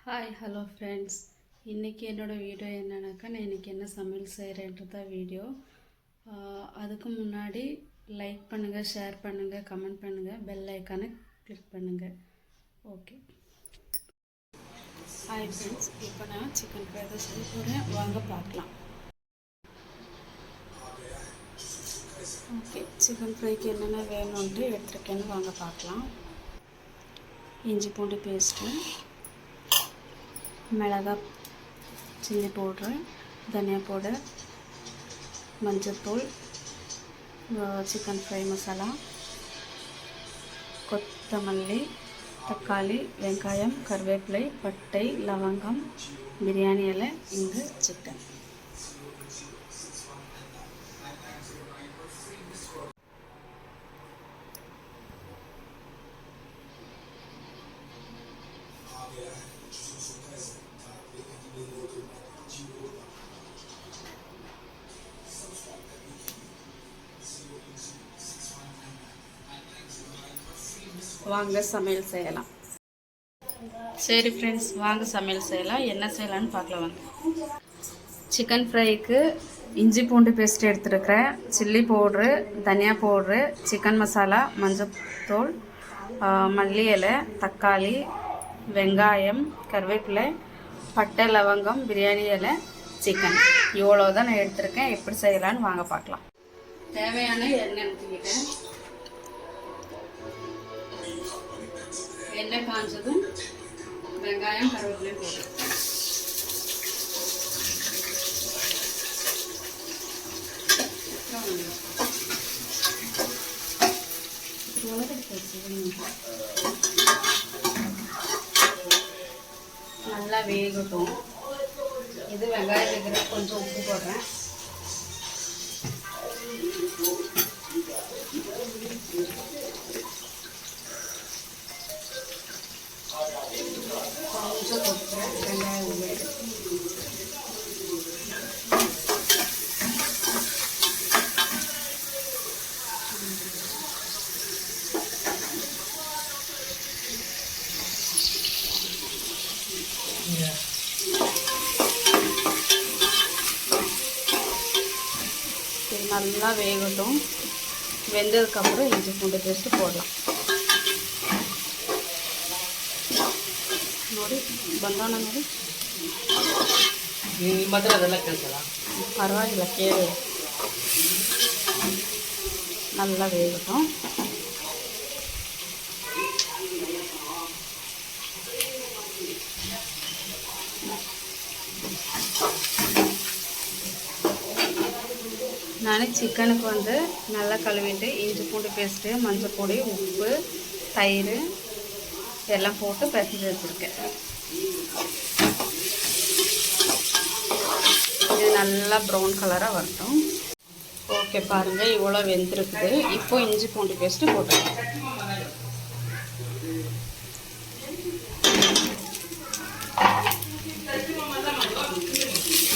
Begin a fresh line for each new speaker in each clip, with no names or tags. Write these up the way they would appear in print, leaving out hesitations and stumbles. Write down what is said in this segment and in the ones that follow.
Hi hello friends, இன்றைக்கி என்னோடய video என்னன்னாக்கா நான் இன்றைக்கி என்ன சமையல் செய்கிறேன்றதான் வீடியோ. அதுக்கு முன்னாடி லைக் பண்ணுங்கள், ஷேர் பண்ணுங்கள், கமெண்ட் பண்ணுங்கள், பெல் ஐக்கானை கிளிக் பண்ணுங்கள். ஓகே. ஹாய் ஃப்ரெண்ட்ஸ், இப்போ நான் சிக்கன் ஃப்ரை தான் செய்ய போகிறேன். வாங்க பார்க்கலாம். ஓகே, சிக்கன் ஃப்ரைக்கு என்னென்ன வேணும்ன்ட்டு எடுத்துருக்கேன்னு வாங்க பார்க்கலாம். இஞ்சி பூண்டு பேஸ்ட்டு, மிளகாய், சில்லி பவுட்ரு, தனியா பவுடர், மஞ்சள்தூள், சிக்கன் ஃப்ரை மசாலா, கொத்தமல்லி, தக்காளி, வெங்காயம், கருவேப்பிலை, பட்டை, லவங்கம், பிரியாணி இலை, இங்கு சிக்கன். வாங்க சமையல் செய்யலாம். சரி ஃப்ரெண்ட்ஸ், வாங்க சமையல் செய்யலாம். என்ன செய்யலான்னு பார்க்கலாம் வாங்க. சிக்கன் ஃப்ரைக்கு இஞ்சி பூண்டு பேஸ்ட் எடுத்துருக்கிறேன், சில்லி பவுட்ரு, தனியா பவுட்ரு, சிக்கன் மசாலா, மஞ்சள்தூள், மல்லி இலை, தக்காளி, வெங்காயம், கருவேப்பிலை, பட்டை, லவங்கம், பிரியாணி இலை, சிக்கன். இவ்வளோ தான் நான் எடுத்துருக்கேன். எப்படி செய்யலான்னு வாங்க பார்க்கலாம். தேவையான எண்ணெய் ஊற்றிக்கிட்டேன். எண்ணெய் காய்ச்சதும் வெங்காயம், கருவேப்பிலை போட்டு நல்லா வேகட்டும். இது வெங்காயம் வேகிற கொஞ்சம் உப்பு போடுறேன். கொஞ்சம் போட்டுக்கிறேன் வெங்காயம் உள்ளே. நல்லா வேகட்டும். வெந்ததுக்கப்புறம் இஞ்சி பூண்டு பேஸ்ட்டு போடலாம். ನೋಡಿ ಬಂದೋಣ ನೋಡಿ. ನಿಮ್ಮ ಹತ್ರ ಅದೆಲ್ಲ ಕೇಳ್ಸಲ್ಲ, ಪರವಾಗಿಲ್ಲ ಕೇಳಿ. நல்லா வேகட்டும். நான் சிக்கனுக்கு வந்து நல்லா கழுவிட்டு இஞ்சி பூண்டு பேஸ்ட்டு, மஞ்சள் பொடி, உப்பு, தயிர் எல்லாம் போட்டு பிசைஞ்சு வச்சுருக்கேன். இது நல்லா ப்ரௌன் கலராக வரட்டும். ஓகே, பாருங்கள் இவ்வளோ வெந்திருக்குது. இப்போ இஞ்சி பூண்டு பேஸ்ட்டு போட்டுருக்கேன்.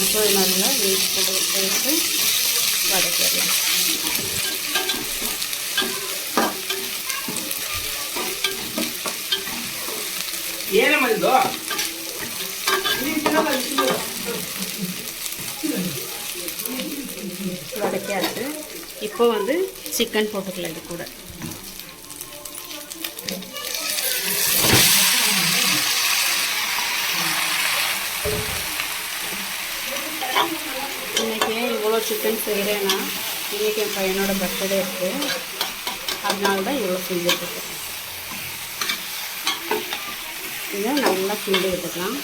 இப்போ நல்லா இஞ்சி பூண்டு பேஸ்ட்டு வதக்கிடலாம். வதக்கியாச்சு. இப்போ வந்து சிக்கன் போட்டுக்கலாம். இது கூட இன்றைக்கி இவ்வளோ சிக்கன் செய்கிறேன்னா, இன்றைக்கி என் பையனோட பர்த்டே இருக்குது, அதனால தான் இவ்வளோ செஞ்சுட்ருக்கேன். இதை நல்லா கிண்டி விட்டுக்கலாம்.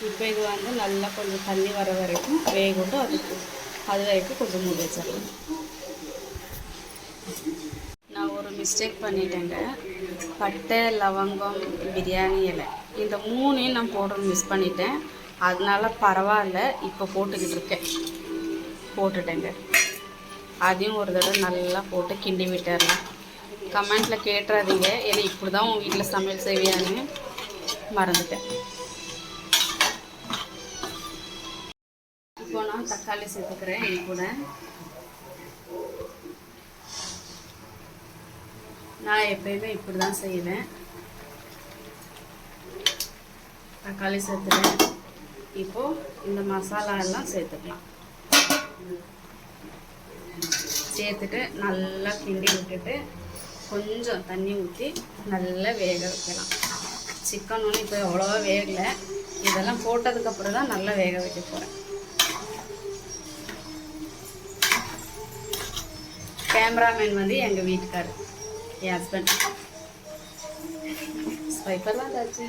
இப்போ இது வந்து நல்லா கொஞ்சம் தண்ணி வர வரைக்கும் வேகட்டும். அது வரைக்கும் கொஞ்சம் மூடி வச்சிடலாம். நான் ஒரு மிஸ்டேக் பண்ணிட்டேங்க. பட்டை, லவங்கம், பிரியாணி இலை இந்த மூணையும் நான் போடுறது மிஸ் பண்ணிட்டேன். அதனால பரவாயில்ல, இப்போ போட்டுட்டேங்க. அதையும் ஒரு தடவை நல்லா போட்டு கிண்டி விட்டுறலாம். கமெண்ட்டில் கேட்டுறாதீங்க, ஏன்னா இப்படி தான் உங்கள் வீட்டில் சமையல் செய்வியான்னு மறந்துட்டேன். இப்போ நான் தக்காளி சேர்த்துக்கிறேன். இது கூட நான் எப்பயுமே இப்படி தான் செய்வேன். தக்காளி சேர்த்துட்டேன். இப்போது இந்த மசாலா எல்லாம் சேர்த்துக்கலாம். சேர்த்துட்டு நல்லா கிண்டி விட்டுட்டு கொஞ்சம் தண்ணி ஊற்றி நல்லா வேக வைக்கலாம். சிக்கன் ஒன்று இப்போ அவ்வளோவா வேகலை. இதெல்லாம் போட்டதுக்கப்புறம் தான் நல்லா வேக வைக்க போகிறேன். கேமராமேன் வந்து எங்கள் வீட்டுக்கார், என் ஹஸ்பண்ட். ஸ்பைப்பர்லாம் தாச்சு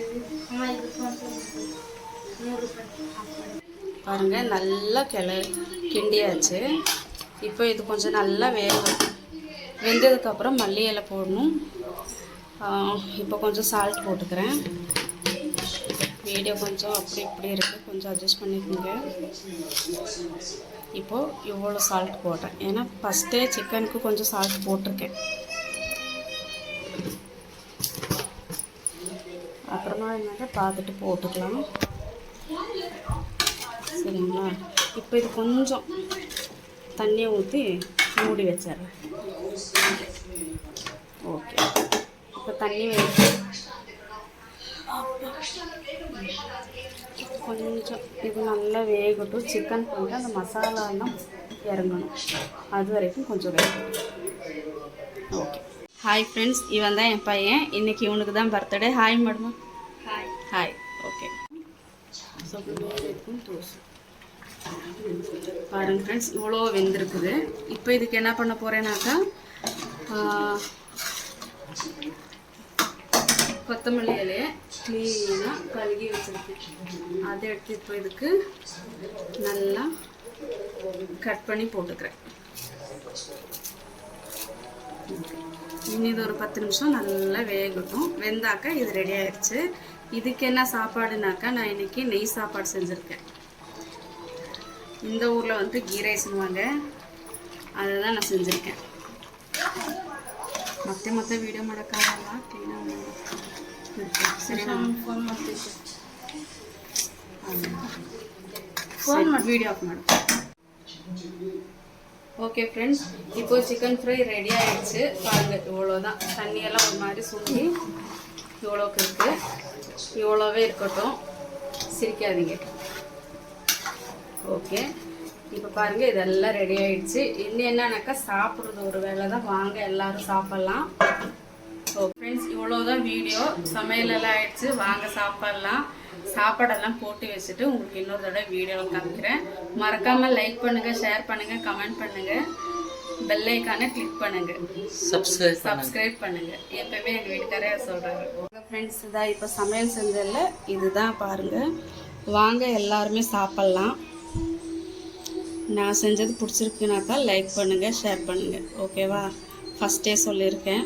பாருங்கள், நல்லா கிண்டியாச்சு. இப்போ இது கொஞ்சம் நல்லா வேகும். வெந்ததுக்கப்புறம் மல்லி இலை போடணும். இப்போ கொஞ்சம் சால்ட் போட்டுக்கிறேன். வீடியோ கொஞ்சம் அப்படி இப்படி இருக்குது, கொஞ்சம் அட்ஜஸ்ட் பண்ணிக்கோங்க. இப்போது இவ்வளோ சால்ட் போடுறேன், ஏன்னா ஃபஸ்ட்டே சிக்கனுக்கு கொஞ்சம் சால்ட் போட்டிருக்கேன். அப்புறமா என்னங்க பார்த்துட்டு போட்டுக்கலாம், சரிங்களா? இப்போ இது கொஞ்சம் தண்ணியை ஊற்றி மூடி வச்சிடுறேன். ஓகே, இப்போ தண்ணி கொஞ்சம் இது நல்லா வேகட்டும். சிக்கன் கொஞ்சம் அந்த மசாலாலாம் இறங்கணும், அது வரைக்கும் கொஞ்சம் வேகட்டும். ஓகே. ஹாய் ஃப்ரெண்ட்ஸ், இவன் தான் என் பையன். இன்றைக்கி இவனுக்கு தான் birthday. Hi madam. Hi. Hi. Okay. பாருங்கள் ஃப்ரெண்ட்ஸ், இவ்வளோ வெந்திருக்குது. இப்போ இதுக்கு என்ன பண்ண போகிறேன்னாக்கா, கொத்தமல்லி இலையை க்ளீனாக கழுகி வச்சுருக்கேன். அதை எடுத்து இப்போ இதுக்கு நல்லா கட் பண்ணி போட்டுக்கிறேன். இனி இது ஒரு 10 நிமிஷம் நல்லா வேகட்டும். வெந்தாக்கா இது ரெடி ஆயிடுச்சு. இதுக்கு என்ன சாப்பாடுனாக்கா, நான் இன்றைக்கி நெய் சாப்பாடு செஞ்சுருக்கேன். இந்த ஊரில் வந்து கீ ரைஸ்னுவாங்க, அதை தான் நான் செஞ்சுருக்கேன். ಮತ್ತೆ ವೀಡಿಯೋ ಮಾಡೋಕ್ಕಾಗಲ್ಲ, ಕ್ಲೀನಾಗಿ ಸರಿ. ನಾನು ಫೋನ್ ಮಾಡ್ತಿದ್ದೆ, வீடியோ ஆஃப் மாடு. ஓகே ஃப்ரெண்ட்ஸ், இப்போ சிக்கன் ஃப்ரை ரெடி ஆகிடுச்சு. பாருங்கள், இவ்வளோதான். தண்ணியெல்லாம் ஒரு மாதிரி சுண்டி இவ்வளோக்கு இருக்குது. இவ்வளோவே இருக்கட்டும், சிரிக்காதீங்க. ஓகே, இப்போ பாருங்கள், இதெல்லாம் ரெடி ஆகிடுச்சு. இன்னும் என்னன்னாக்கா சாப்பிட்றது ஒரு வேலை தான். வாங்க எல்லோரும் சாப்பிட்லாம். ஸோ ஃப்ரெண்ட்ஸ், இவ்வளோதான் வீடியோ. சமையலெல்லாம் ஆகிடுச்சு, வாங்க சாப்பிட்லாம். சாப்பாடெல்லாம் போட்டு வச்சுட்டு உங்களுக்கு இன்னொரு தடவை வீடியோவில் காமிக்கிறேன். மறக்காமல் லைக் பண்ணுங்கள், ஷேர் பண்ணுங்கள், கமெண்ட் பண்ணுங்கள், பெல் ஐக்கானை கிளிக் பண்ணுங்கள், சப்ஸ்கிரைப் பண்ணுங்கள். எப்போவுமே எங்கள் வீட்டுக்காரே சொல்கிறாங்க. உங்கள் ஃப்ரெண்ட்ஸ் தான் இப்போ சமையல் செஞ்சதில்ல, இதுதான் பாருங்கள். வாங்க எல்லாருமே சாப்பிட்லாம். நான் செஞ்சது பிடிச்சிருக்குனாக்கா லைக் பண்ணுங்கள், ஷேர் பண்ணுங்கள். ஓகேவா? ஃபஸ்ட்டே சொல்லியிருக்கேன்.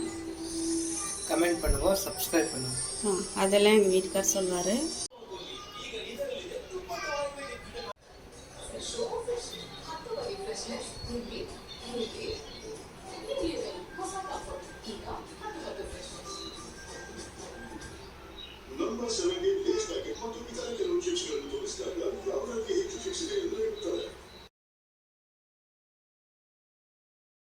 கமெண்ட் பண்ணுங்கள், சப்ஸ்கிரைப் பண்ணுங்கள்.
அதெல்லாம் எங்கள் வீட்டுக்கார் சொல்வார்.
Number 17 days packet. Quanto mi tale che non ci sono, dove sta? La che ci si deve